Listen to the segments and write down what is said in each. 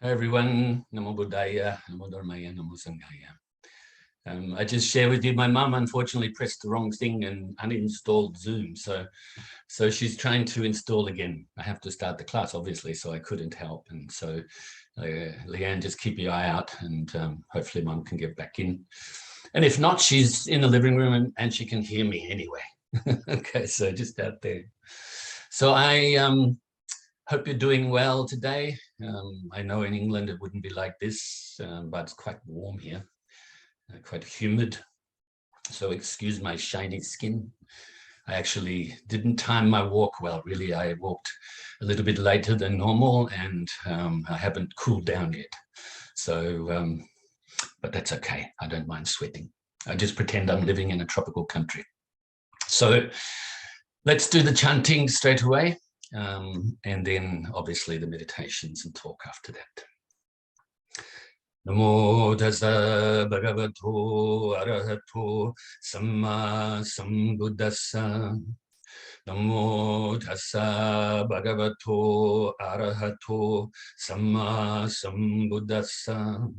Hi everyone, Namo Buddhaya, Namo Dharmaya, Namo Sanghaya. I just share with you, my mum unfortunately pressed the wrong thing and uninstalled Zoom. So she's trying to install again. I have to start the class, obviously, so I couldn't help. And so Leanne, just keep your eye out and hopefully mum can get back in. And if not, she's in the living room and she can hear me anyway. Okay, so just out there. So I hope you're doing well today. I know in England it wouldn't be like this, but it's quite warm here, quite humid. So excuse my shiny skin. I actually didn't time my walk well, really. I walked a little bit later than normal and I haven't cooled down yet. So, but that's okay. I don't mind sweating. I just pretend I'm living in a tropical country. So let's do the chanting straight away. And then obviously the meditations and talk after that. Namo Tassa Bhagavato Arahato Samma Sambuddhassa. Namo Tassa Bhagavato Arahato Samma Sambuddhassa.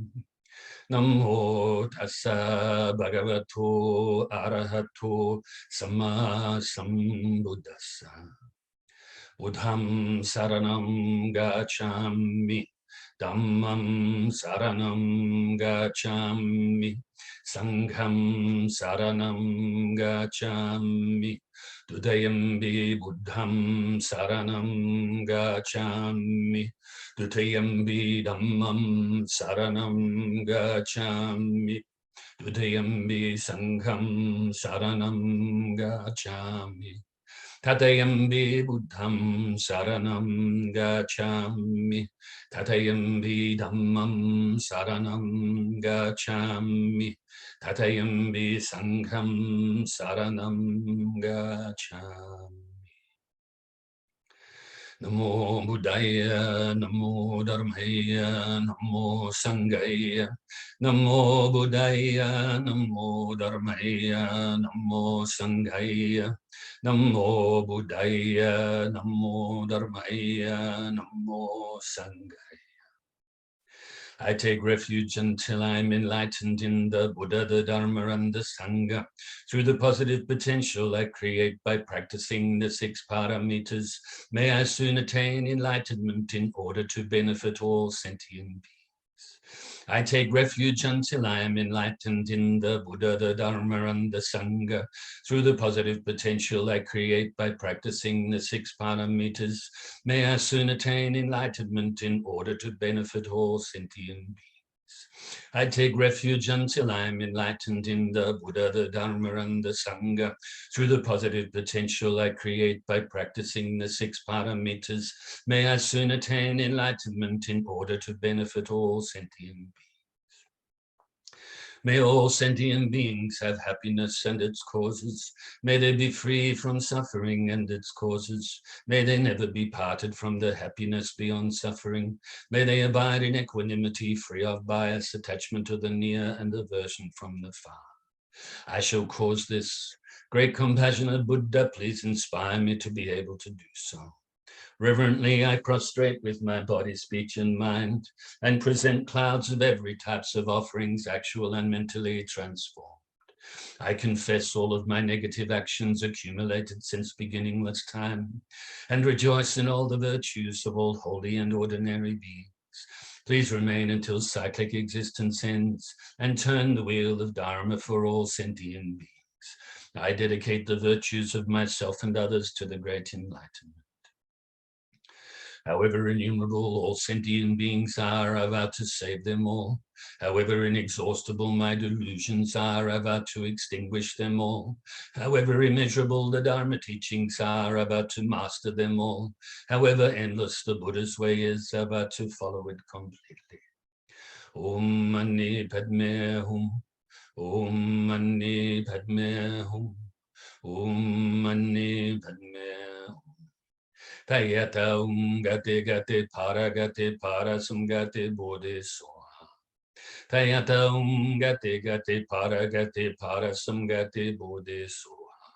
Namo Tassa Bhagavato Arahato Samma Sambuddhassa. Buddham saranam gacchami, Dhammam saranam gacchami, Sangham saranam gacchami, Dutiyampi Buddham saranam gacchami, Dutiyampi Dhammam saranam gacchami, Dutiyampi Sangham saranam gacchami. Dutiyampi Buddham saranam gacchami, Dutiyampi Dhammam saranam gacchami, Dutiyampi Sangham saranam gacchami. Namo Buddhaya, Namo Dharmaya, Namo Sanghaya, Namo Buddhaya, Namo Dharmaya, Namo Sanghaya, Namo Buddhaya, Namo Dharmaya, Namo Sanghaya. I take refuge until I'm enlightened in the Buddha, the Dharma, and the Sangha. Through the positive potential I create by practicing the 6 paramitas, may I soon attain enlightenment in order to benefit all sentient beings. I take refuge until I am enlightened in the Buddha, the Dharma, and the Sangha. Through the positive potential I create by practicing the 6 paramitas, may I soon attain enlightenment in order to benefit all sentient beings. I take refuge until I am enlightened in the Buddha, the Dharma, and the Sangha. Through the positive potential I create by practicing the 6 paramitas, may I soon attain enlightenment in order to benefit all sentient beings. May all sentient beings have happiness and its causes. May they be free from suffering and its causes. May they never be parted from the happiness beyond suffering. May they abide in equanimity, free of bias, attachment to the near, and aversion from the far. I shall cause this. Great compassionate Buddha, please inspire me to be able to do so. Reverently, I prostrate with my body, speech, and mind, and present clouds of every types of offerings, actual and mentally transformed. I confess all of my negative actions accumulated since beginningless time, and rejoice in all the virtues of all holy and ordinary beings. Please remain until cyclic existence ends, and turn the wheel of Dharma for all sentient beings. I dedicate the virtues of myself and others to the great enlightenment. However innumerable all sentient beings are, I vow to save them all. However inexhaustible my delusions are, I vow to extinguish them all. However immeasurable the Dharma teachings are, I vow to master them all. However endless the Buddha's way is, I vow to follow it completely. Om Mani Padme Hum. Om Mani Padme Hum. Om Mani Padme Hum. Tayata gate gate para sumgate bodhi soha. Tayata gate gate para sumgate bodhi soha.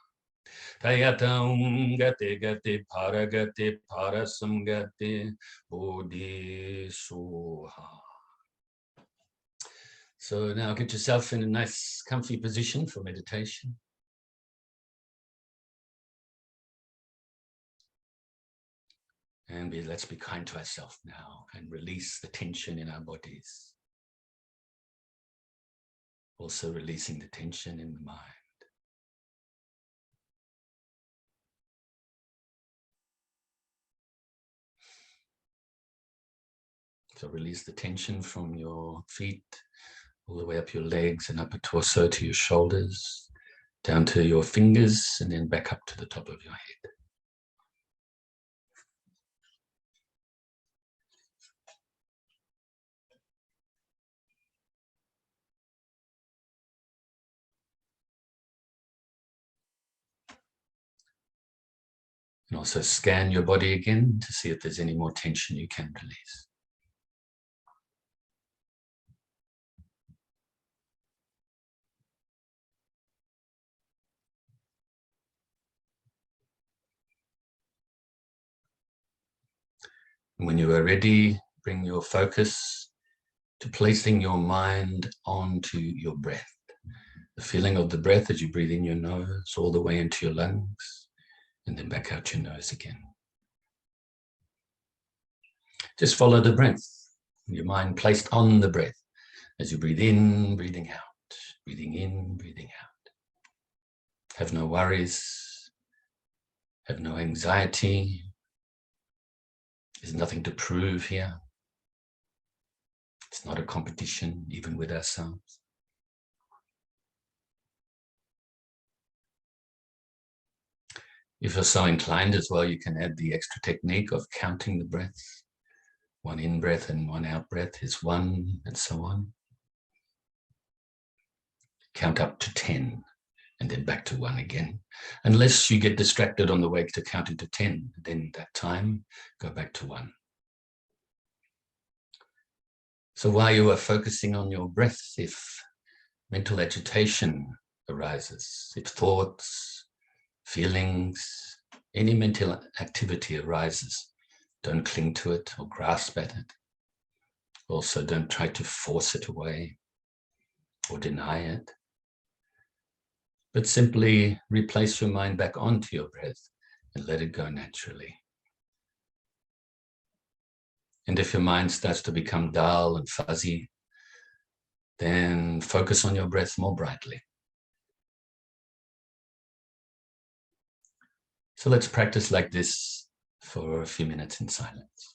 Tayatam gate gate paragate parasam gate bodhi suha. So now get yourself in a nice comfy position for meditation. And let's be kind to ourselves now and release the tension in our bodies. Also releasing the tension in the mind. So release the tension from your feet, all the way up your legs and upper torso to your shoulders, down to your fingers, and then back up to the top of your head. And also scan your body again to see if there's any more tension you can release. And when you are ready, bring your focus to placing your mind onto your breath. The feeling of the breath as you breathe in your nose all the way into your lungs and then back out your nose again. Just follow the breath. Your mind placed on the breath as you breathe in, breathing out, breathing in, breathing out. Have no worries, have no anxiety. There's nothing to prove here. It's not a competition, even with ourselves. If you're so inclined as well, you can add the extra technique of counting the breaths. One in-breath and one out-breath is 1, and so on. Count up to 10, and then back to 1 again. Unless you get distracted on the way to counting to 10, then that time, go back to 1. So while you are focusing on your breath, if mental agitation arises, if thoughts, feelings, any mental activity arises, don't cling to it or grasp at it. Also, don't try to force it away or deny it, but simply replace your mind back onto your breath and let it go naturally. And if your mind starts to become dull and fuzzy, then focus on your breath more brightly. So let's practice like this for a few minutes in silence.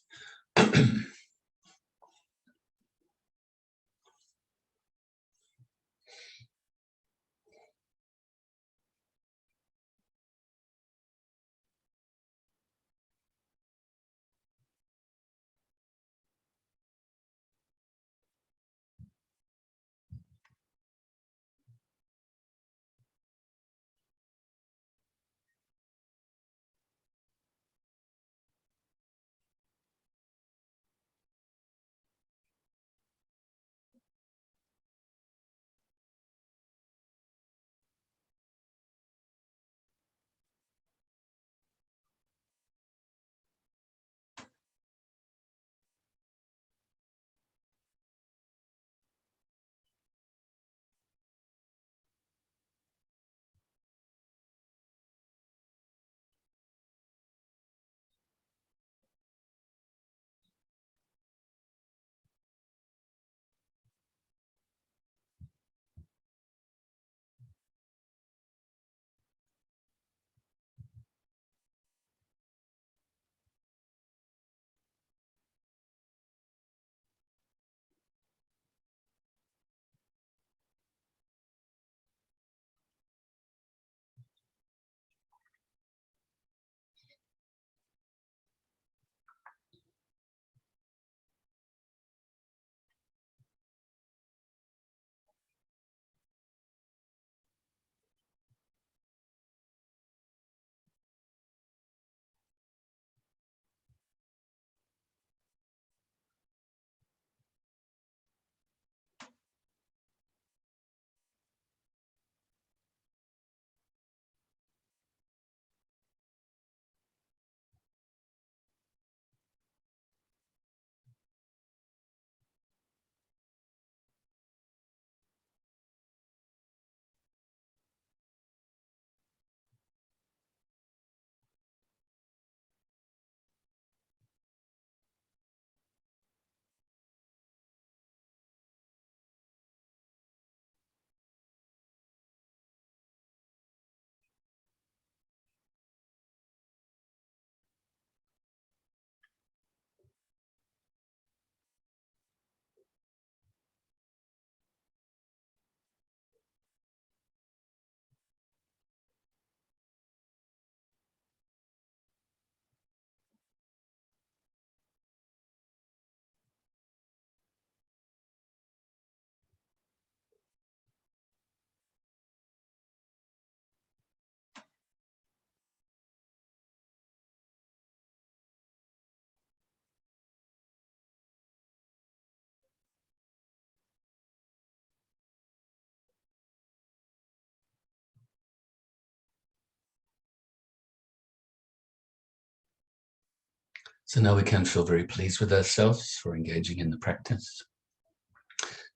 So now we can feel very pleased with ourselves for engaging in the practice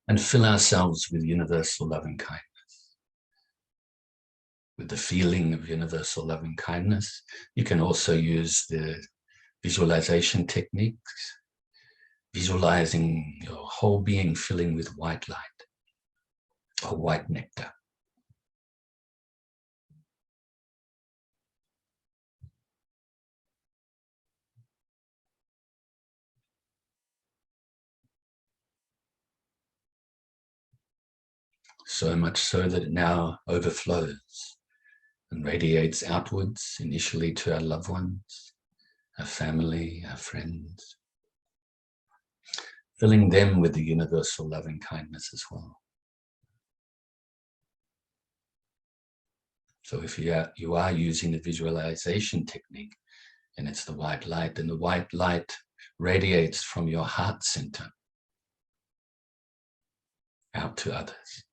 and fill ourselves with universal loving kindness. With the feeling of universal loving kindness, you can also use the visualization techniques, visualizing your whole being filling with white light or white nectar. So much so that it now overflows and radiates outwards, initially to our loved ones, our family, our friends, filling them with the universal loving kindness as well. So if you are using the visualization technique and it's the white light, then the white light radiates from your heart center out to others.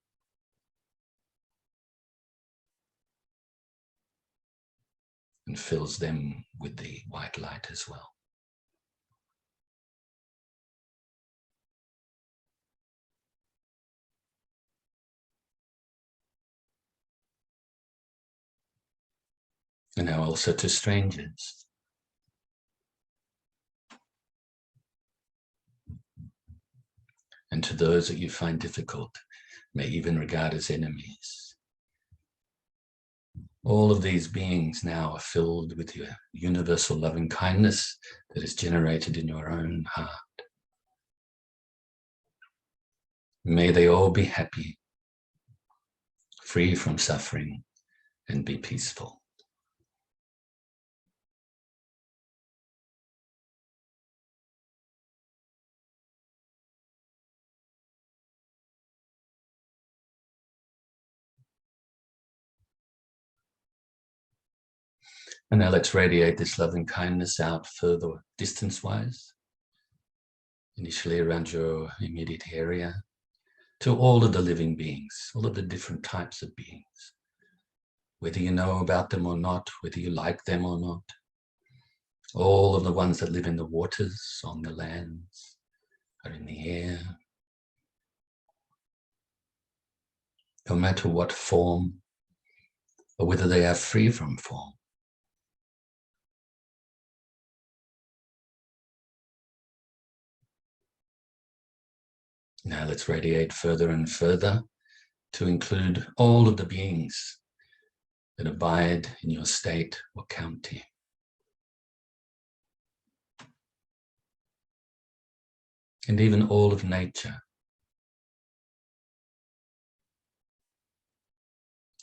And fills them with the white light as well. And now also to strangers. And to those that you find difficult, may even regard as enemies. All of these beings now are filled with your universal loving kindness that is generated in your own heart. May they all be happy, free from suffering, and be peaceful. And now let's radiate this loving kindness out further distance-wise, initially around your immediate area, to all of the living beings, all of the different types of beings, whether you know about them or not, whether you like them or not, all of the ones that live in the waters, on the lands, or in the air, no matter what form, or whether they are free from form. Now let's radiate further and further to include all of the beings that abide in your state or county. And even all of nature.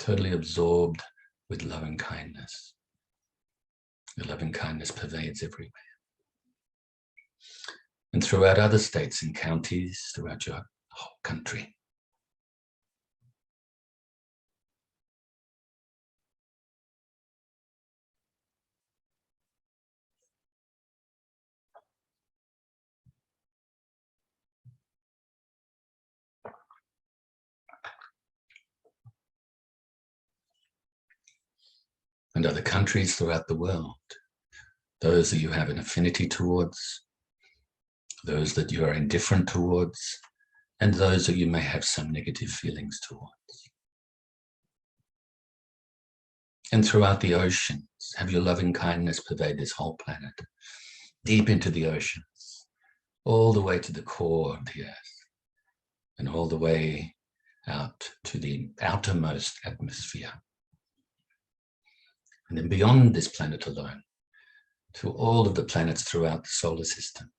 Totally absorbed with loving kindness. The loving kindness pervades everywhere. And throughout other states and counties, throughout your whole country. And other countries throughout the world. Those that you have an affinity towards, those that you are indifferent towards, and those that you may have some negative feelings towards. And throughout the oceans, have your loving kindness pervade this whole planet, deep into the oceans, all the way to the core of the earth, and all the way out to the outermost atmosphere. And then beyond this planet alone, to all of the planets throughout the solar system.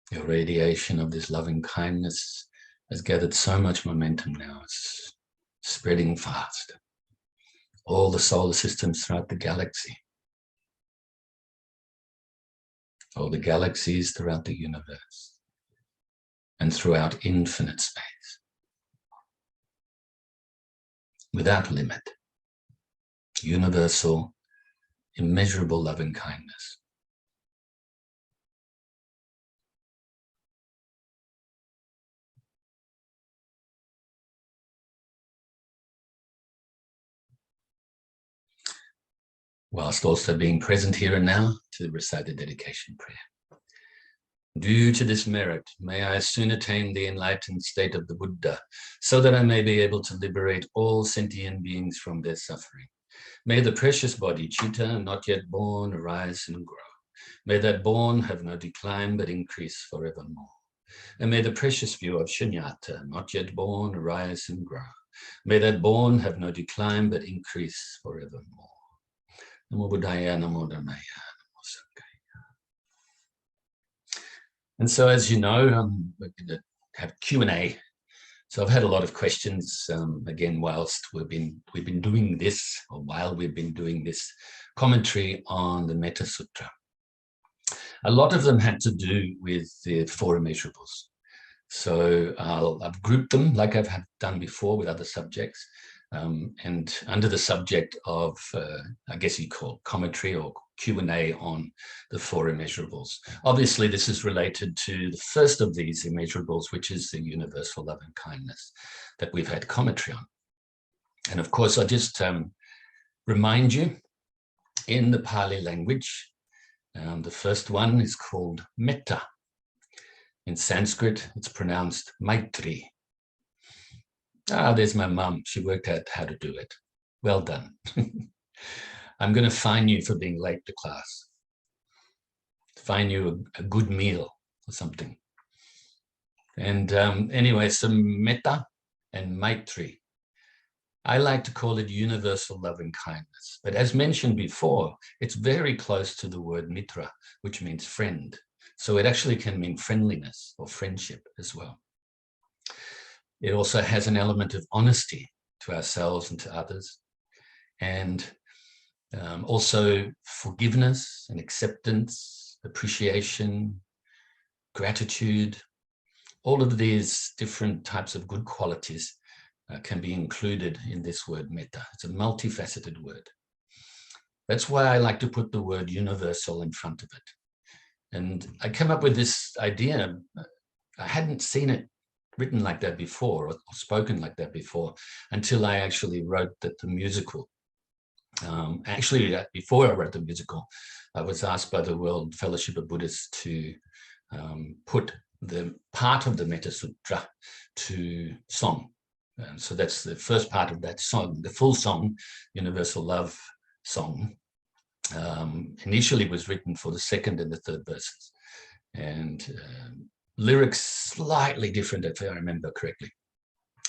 Your radiation of this loving kindness has gathered so much momentum now. It's spreading fast. All the solar systems throughout the galaxy. All the galaxies throughout the universe. And throughout infinite space. Without limit. Universal, immeasurable loving kindness. whilst also being present here and now to recite the dedication prayer. Due to this merit, may I soon attain the enlightened state of the Buddha, so that I may be able to liberate all sentient beings from their suffering. May the precious body, Chitta, not yet born, arise and grow. May that born have no decline, but increase forevermore. And may the precious view of Shunyata, not yet born, arise and grow. May that born have no decline, but increase forevermore. Namo Buddhaya, Namo Dhammaya, Namo Sanghaya. And so, as you know, we're going to have Q&A. So I've had a lot of questions, again, whilst we've been doing this, or while we've been doing this commentary on the Metta Sutra. A lot of them had to do with the Four Immeasurables. So I've grouped them like I've done before with other subjects, and under the subject of, I guess you call it commentary or Q&A on the Four Immeasurables. Obviously, this is related to the first of these immeasurables, which is the universal love and kindness that we've had commentary on. And of course, I just remind you, in the Pali language, the first one is called metta. In Sanskrit, it's pronounced maitri. Ah, there's my mum. She worked out how to do it. Well done. I'm going to fine you for being late to class. Fine you a good meal or something. And anyway, so metta and maitri. I like to call it universal love and kindness. But as mentioned before, it's very close to the word mitra, which means friend. So it actually can mean friendliness or friendship as well. It also has an element of honesty to ourselves and to others. And also forgiveness and acceptance, appreciation, gratitude. All of these different types of good qualities can be included in this word metta. It's a multifaceted word. That's why I like to put the word universal in front of it. And I came up with this idea. I hadn't seen it written like that before or spoken like that before until I actually wrote the musical. Before I wrote the musical, I was asked by the World Fellowship of Buddhists to put the part of the Metta Sutra to song. So that's the first part of that song, the full song, Universal Love Song. Initially was written for the second and the third verses. And lyrics slightly different, if I remember correctly.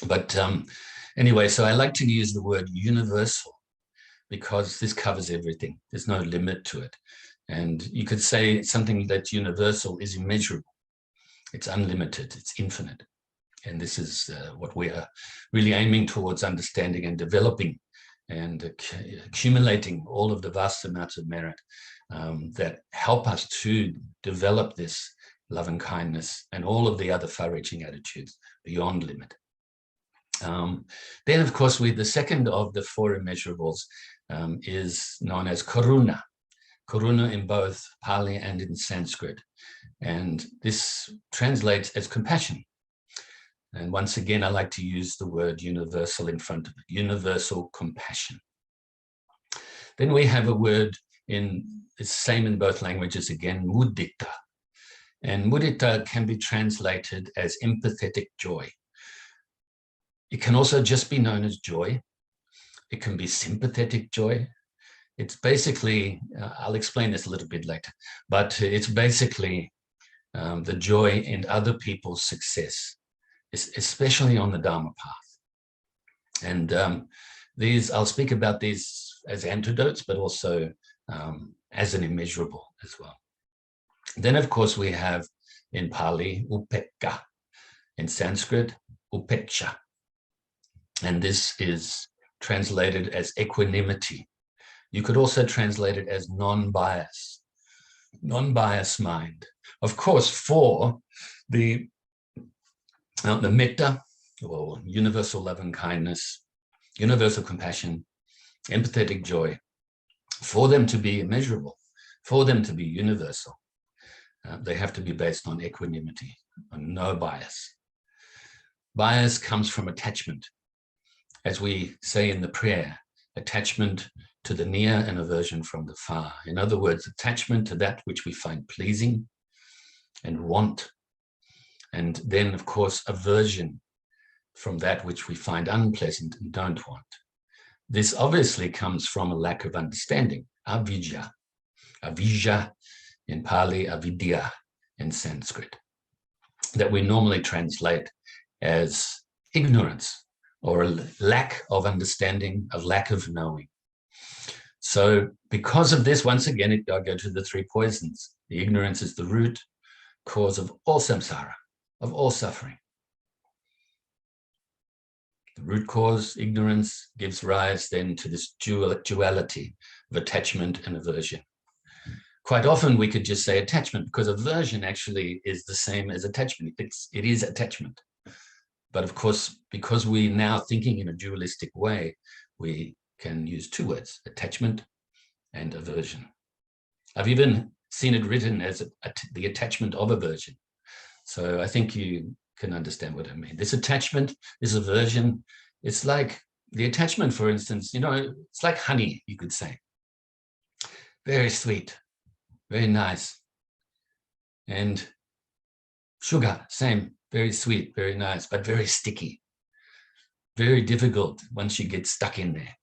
But anyway, so I like to use the word universal because this covers everything. There's no limit to it. And you could say something that's universal is immeasurable. It's unlimited, it's infinite. And this is what we are really aiming towards understanding and developing and accumulating all of the vast amounts of merit that help us to develop this love and kindness and all of the other far-reaching attitudes beyond limit. Then, of course, the second of the Four Immeasurables is known as karuna. Karuna in both Pali and in Sanskrit. And this translates as compassion. And once again, I like to use the word universal in front of it, universal compassion. Then we have a word it's the same in both languages again, mudita. And mudita can be translated as empathetic joy. It can also just be known as joy. It can be sympathetic joy. It's basically, I'll explain this a little bit later, but it's basically the joy in other people's success, especially on the Dharma path. And I'll speak about these as antidotes, but also as an immeasurable as well. Then, of course, we have in Pali, upekkha, in Sanskrit, upeksha. And this is translated as equanimity. You could also translate it as non-bias mind. Of course, for the metta, or universal love and kindness, universal compassion, empathetic joy, for them to be immeasurable, for them to be universal, they have to be based on equanimity, on no bias. Bias comes from attachment. As we say in the prayer, attachment to the near and aversion from the far. In other words, attachment to that which we find pleasing and want. And then, of course, aversion from that which we find unpleasant and don't want. This obviously comes from a lack of understanding, avijja. Avijja in Pali, avidya in Sanskrit, that we normally translate as ignorance or a lack of understanding, a lack of knowing. So because of this, once again, I go to the three poisons. The ignorance is the root cause of all samsara, of all suffering. The root cause, ignorance, gives rise then to this duality of attachment and aversion. Quite often we could just say attachment, because aversion actually is the same as attachment. It is attachment. But of course, because we're now thinking in a dualistic way, we can use two words, attachment and aversion. I've even seen it written as the attachment of aversion. So I think you can understand what I mean. This attachment, this aversion, it's like the attachment, for instance, you know, it's like honey, you could say. Very sweet, very nice. And sugar, same, very sweet, very nice, but very sticky. Very difficult once you get stuck in there.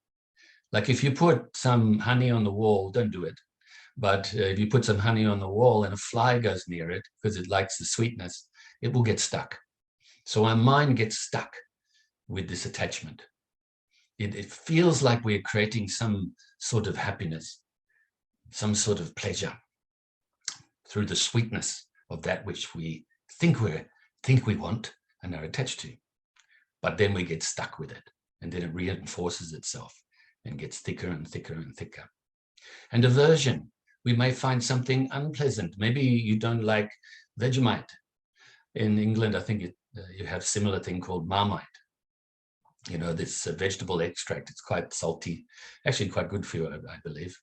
Like if you put some honey on the wall, don't do it. But if you put some honey on the wall and a fly goes near it because it likes the sweetness, it will get stuck. So our mind gets stuck with this attachment. It feels like we're creating some sort of happiness, some sort of pleasure through the sweetness of that which we think we want and are attached to. But then we get stuck with it, and then it reinforces itself and gets thicker and thicker and thicker. And aversion, we may find something unpleasant. Maybe you don't like Vegemite. In England, I think you have a similar thing called Marmite. You know, this vegetable extract, it's quite salty, actually quite good for you, I believe.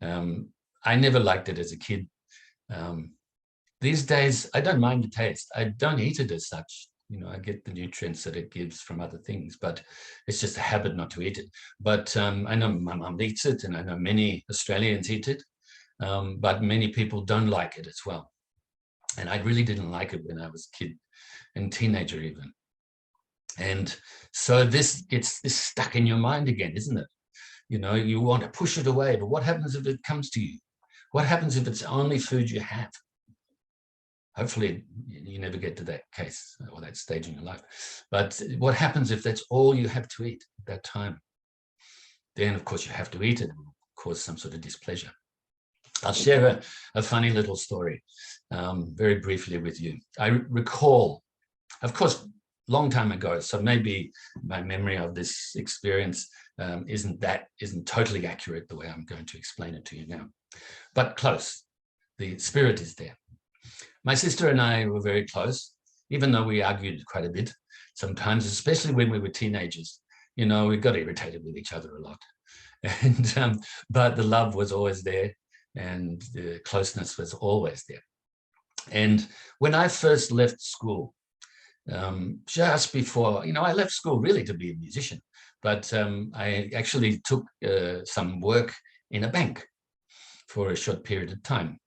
I never liked it as a kid. These days, I don't mind the taste. I don't eat it as such. You know, I get the nutrients that it gives from other things, but it's just a habit not to eat it. But I know my mum eats it, and I know many Australians eat it, but many people don't like it as well. And I really didn't like it when I was a kid and teenager even. And so this gets stuck in your mind again, isn't it? You know, you want to push it away, but what happens if it comes to you? What happens if it's the only food you have? Hopefully you never get to that case or that stage in your life. But what happens if that's all you have to eat at that time? Then, of course, you have to eat it and cause some sort of displeasure. I'll share a funny little story very briefly with you. I recall, of course, long time ago, so maybe my memory of this experience isn't totally accurate the way I'm going to explain it to you now, but close. The spirit is there. My sister and I were very close, even though we argued quite a bit sometimes, especially when we were teenagers. You know, we got irritated with each other a lot. And but the love was always there, and the closeness was always there. And when I first left school, just before, you know, I left school really to be a musician, but I actually took some work in a bank for a short period of time.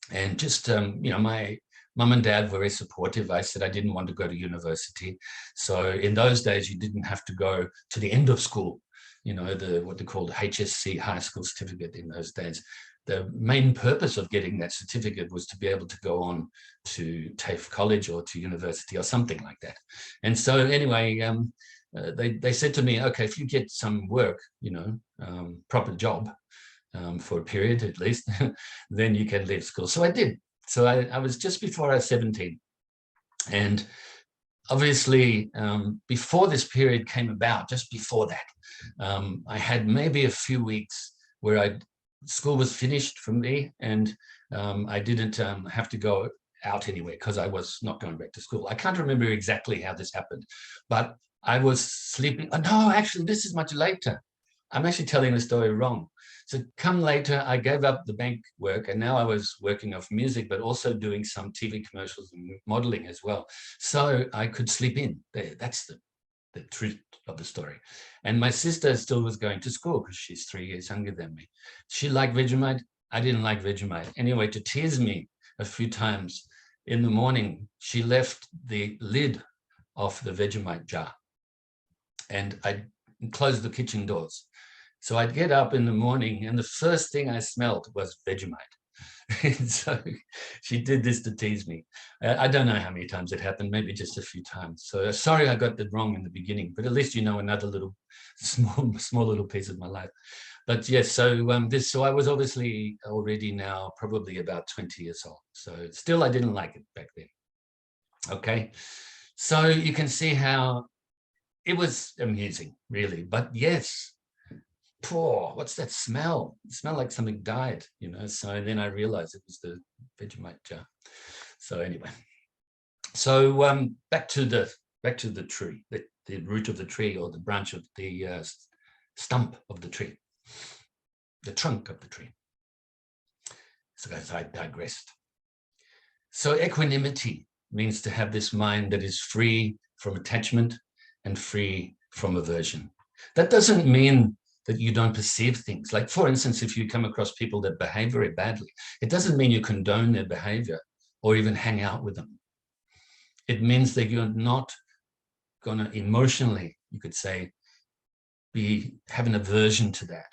And just, you know, my mum and dad were very supportive. I said I didn't want to go to university. So in those days, you didn't have to go to the end of school, you know, what they called HSC, high school certificate in those days. The main purpose of getting that certificate was to be able to go on to TAFE college or to university or something like that. And so anyway, they said to me, okay, if you get some work, you know, proper job, for a period at least, then you can leave school. So I did. So I was just before I was 17. And obviously, before this period came about, just before that, I had maybe a few weeks where school was finished for me, and I didn't have to go out anywhere because I was not going back to school. I can't remember exactly how this happened, but I was sleeping. Oh, no, actually, this is much later. I'm actually telling the story wrong. So come later, I gave up the bank work, and now I was working off music, but also doing some TV commercials and modeling as well. So I could sleep in. That's the truth of the story. And my sister still was going to school because she's 3 years younger than me. She liked Vegemite. I didn't like Vegemite. Anyway, to tease me a few times in the morning, she left the lid off the Vegemite jar and I closed the kitchen doors. So I'd get up in the morning and the first thing I smelled was Vegemite. And so she did this to tease me. I don't know how many times it happened, maybe just a few times. So sorry I got that wrong in the beginning, but at least you know another little small little piece of my life. But yes, so so I was obviously already now probably about 20 years old. So still I didn't like it back then. Okay, so you can see how it was amusing, really. But yes, poor, what's that smell? It smelled like something died, you know. So then I realized it was the Vegemite jar. So anyway, so back to the tree, the root of the tree, or the branch of the stump of the tree, the trunk of the tree. So I digressed. So equanimity means to have this mind that is free from attachment and free from aversion. That doesn't mean that you don't perceive things. Like, for instance, if you come across people that behave very badly, it doesn't mean you condone their behavior or even hang out with them. It means that you're not going to emotionally, you could say, have an aversion to that.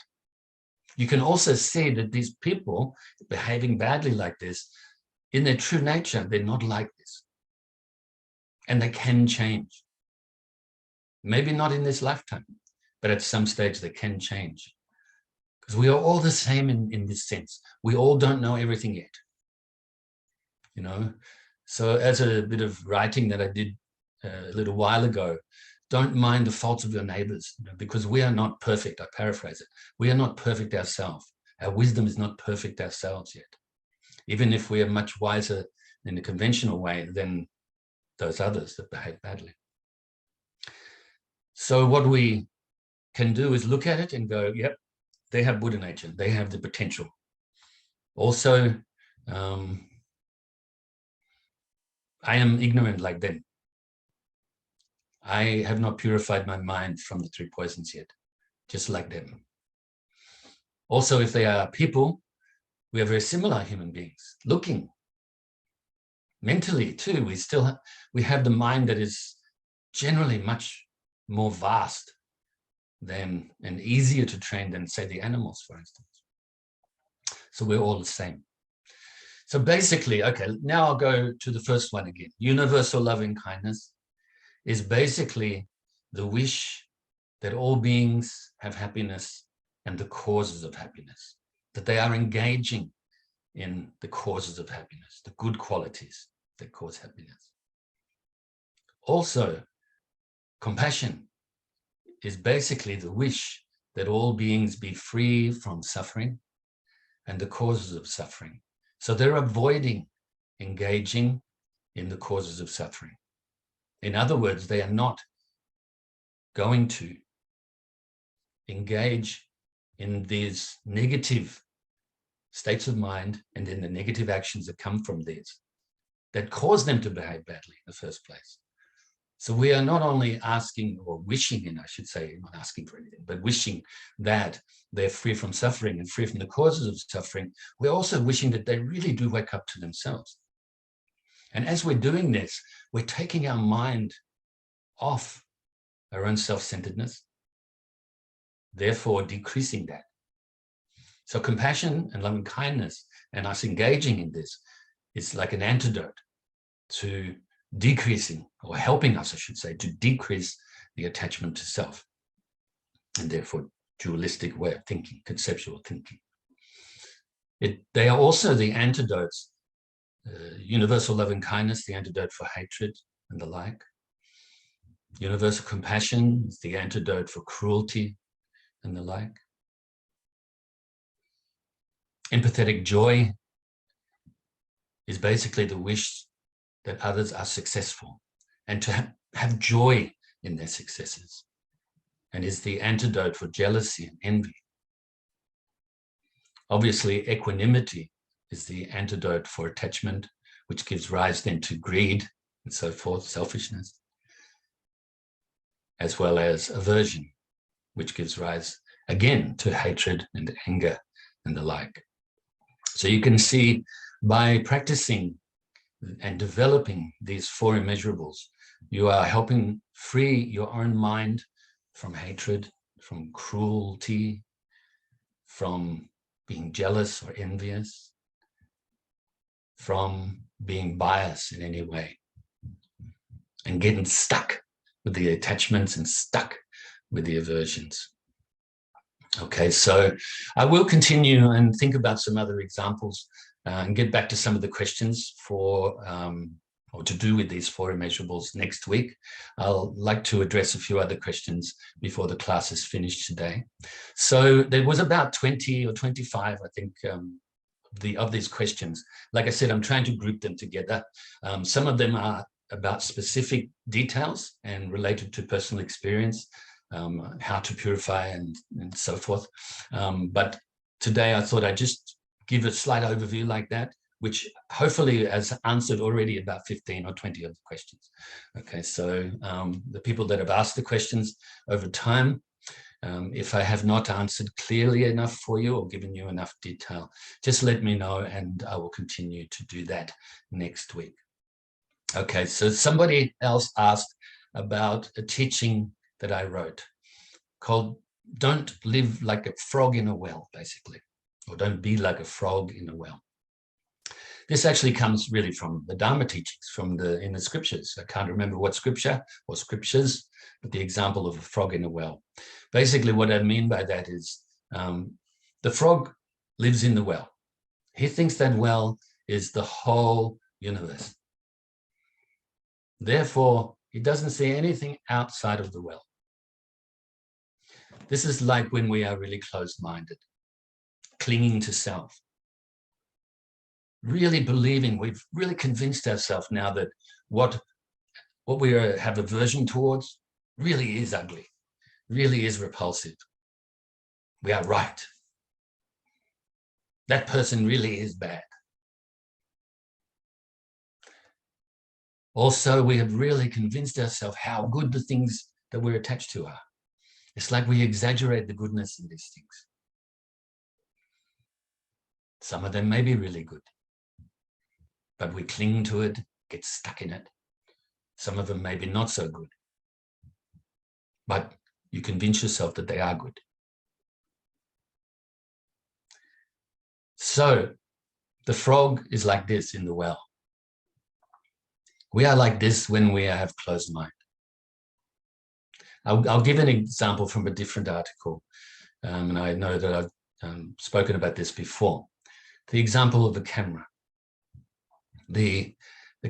You can also see that these people behaving badly like this, in their true nature, they're not like this. And they can change. Maybe not in this lifetime, but at some stage they can change. Because we are all the same in this sense. We all don't know everything yet. You know, so as a bit of writing that I did a little while ago, don't mind the faults of your neighbors, you know, because we are not perfect. I paraphrase it. We are not perfect ourselves. Our wisdom is not perfect ourselves yet. Even if we are much wiser in the conventional way than those others that behave badly. So what we can do is look at it and go, yep, they have Buddha nature. They have the potential. Also, I am ignorant like them. I have not purified my mind from the 3 poisons yet, just like them. Also, if they are people, we are very similar human beings, looking. Mentally too, we have the mind that is generally much more vast than and easier to train than, say, the animals, for instance. So we're all the same. So basically, okay, now I'll go to the first one again. Universal loving kindness is basically the wish that all beings have happiness and the causes of happiness, that they are engaging in the causes of happiness, the good qualities that cause happiness. Also, compassion is basically the wish that all beings be free from suffering and the causes of suffering. So they're avoiding engaging in the causes of suffering. In other words, they are not going to engage in these negative states of mind and in the negative actions that come from these that cause them to behave badly in the first place. So we are not only asking or wishing, and I should say, not asking for anything, but wishing that they're free from suffering and free from the causes of suffering. We're also wishing that they really do wake up to themselves. And as we're doing this, we're taking our mind off our own self-centeredness, therefore decreasing that. So compassion and loving kindness and us engaging in this is like an antidote to decreasing, or helping us, I should say, to decrease the attachment to self, and therefore dualistic way of thinking, conceptual thinking. They are also the antidotes, universal loving kindness, the antidote for hatred and the like. Universal compassion is the antidote for cruelty and the like. Empathetic joy is basically the wish that others are successful and to have joy in their successes, and is the antidote for jealousy and envy. Obviously, equanimity is the antidote for attachment, which gives rise then to greed and so forth, selfishness. as well as aversion, which gives rise again to hatred and anger and the like. So you can see by practicing and developing these four immeasurables, you are helping free your own mind from hatred, from cruelty, from being jealous or envious, from being biased in any way, and getting stuck with the attachments and stuck with the aversions. Okay, so I will continue and think about some other examples and get back to some of the questions for or to do with these four immeasurables next week. I'll like to address a few other questions before the class is finished today. So there was about 20 or 25, I think, of these questions. Like I said, I'm trying to group them together. Some of them are about specific details and related to personal experience, how to purify and so forth. But today I thought I'd just give a slight overview like that, which hopefully has answered already about 15 or 20 of the questions. Okay, so the people that have asked the questions over time, if I have not answered clearly enough for you or given you enough detail, just let me know and I will continue to do that next week. Okay, so somebody else asked about a teaching that I wrote called "Don't live like a frog in a well," basically, or "Don't be like a frog in a well." This actually comes really from the Dharma teachings, in the scriptures. I can't remember what scripture or scriptures, but the example of a frog in a well. Basically, what I mean by that is the frog lives in the well. He thinks that well is the whole universe. Therefore, he doesn't see anything outside of the well. This is like when we are really closed-minded, clinging to self, really believing, we've really convinced ourselves now that what we have aversion towards really is ugly, really is repulsive. We are right. That person really is bad. Also, we have really convinced ourselves how good the things that we're attached to are. It's like we exaggerate the goodness in these things. Some of them may be really good, but we cling to it, get stuck in it. Some of them may be not so good, but you convince yourself that they are good. So the frog is like this in the well. We are like this when we have closed mind. I'll give an example from a different article, and I know that I've spoken about this before. The example of the camera. The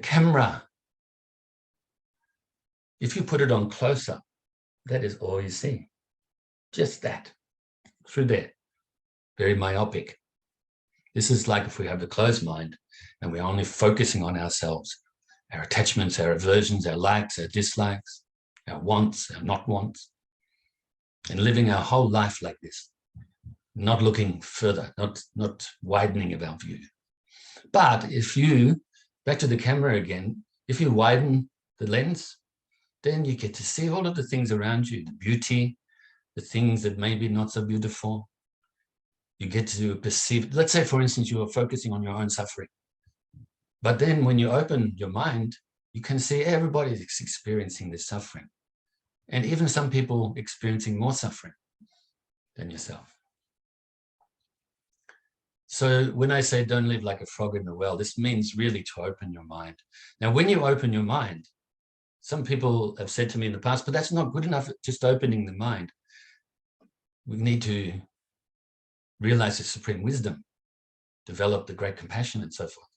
camera, if you put it on close up, that is all you see. Just that, through there, very myopic. This is like if we have a closed mind and we're only focusing on ourselves, our attachments, our aversions, our likes, our dislikes, our wants, our not wants, and living our whole life like this, not looking further, not widening of our view. But if you, back to the camera again, if you widen the lens, then you get to see all of the things around you, the beauty, the things that may be not so beautiful. You get to perceive, let's say, for instance, you are focusing on your own suffering. But then when you open your mind, you can see everybody is experiencing this suffering. And even some people experiencing more suffering than yourself. So when I say don't live like a frog in the well, this means really to open your mind. Now, when you open your mind, some people have said to me in the past, but that's not good enough, just opening the mind. We need to realize the supreme wisdom, develop the great compassion and so forth.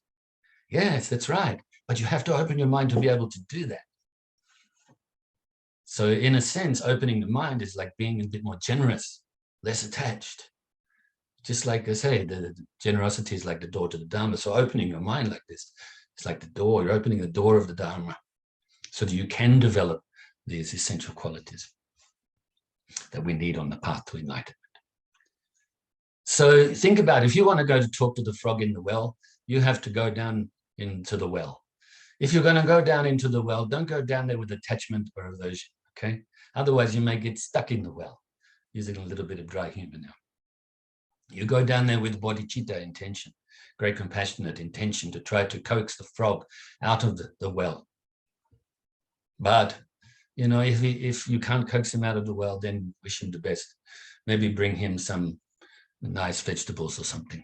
Yes, that's right. But you have to open your mind to be able to do that. So in a sense, opening the mind is like being a bit more generous, less attached. Just like I say, the generosity is like the door to the Dharma. So opening your mind like this, it's like the door. You're opening the door of the Dharma so that you can develop these essential qualities that we need on the path to enlightenment. So think about, if you want to go to talk to the frog in the well, you have to go down into the well. If you're going to go down into the well, don't go down there with attachment or aversion. okay? Otherwise, you may get stuck in the well, using a little bit of dry humor now. You go down there with bodhicitta intention, great compassionate intention to try to coax the frog out of the well. But, you know, if you can't coax him out of the well, then wish him the best. Maybe bring him some nice vegetables or something.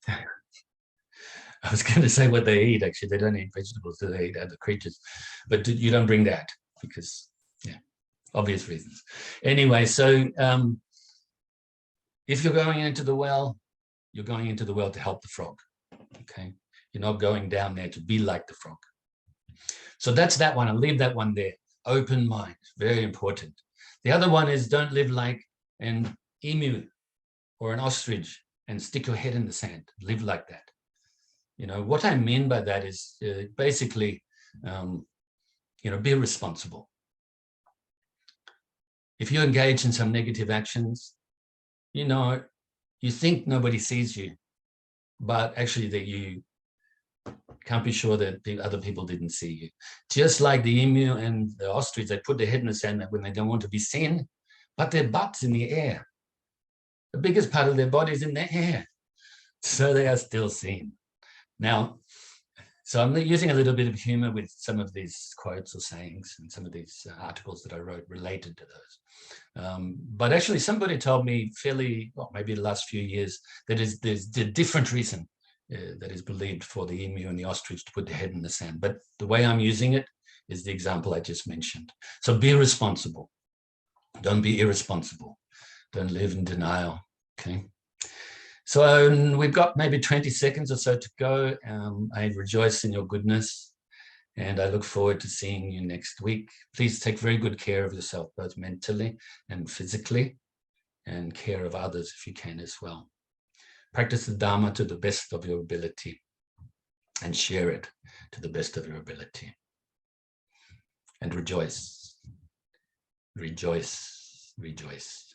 I was going to say what they eat, actually. They don't eat vegetables, they eat other creatures. But you don't bring that because, yeah, obvious reasons. Anyway, so if you're going into the well, you're going into the well to help the frog, okay? You're not going down there to be like the frog. So that's that one. I'll leave that one there. Open mind, very important. The other one is don't live like an emu or an ostrich and stick your head in the sand. Live like that. You know, what I mean by that is basically, you know, be responsible. If you engage in some negative actions, you know, you think nobody sees you, but actually that you can't be sure that the other people didn't see you. Just like the emu and the ostrich, they put their head in the sand when they don't want to be seen, but their butt's in the air. The biggest part of their body is in the air, so they are still seen. Now, so I'm using a little bit of humor with some of these quotes or sayings and some of these articles that I wrote related to those. But actually somebody told me fairly, well, maybe the last few years, that there's a different reason that is believed for the emu and the ostrich to put their head in the sand. But the way I'm using it is the example I just mentioned. So be responsible. Don't be irresponsible. Don't live in denial, okay? So we've got maybe 20 seconds or so to go. I rejoice in your goodness, and I look forward to seeing you next week. Please take very good care of yourself, both mentally and physically, and care of others if you can as well. Practice the Dharma to the best of your ability and share it to the best of your ability. And rejoice, rejoice, rejoice.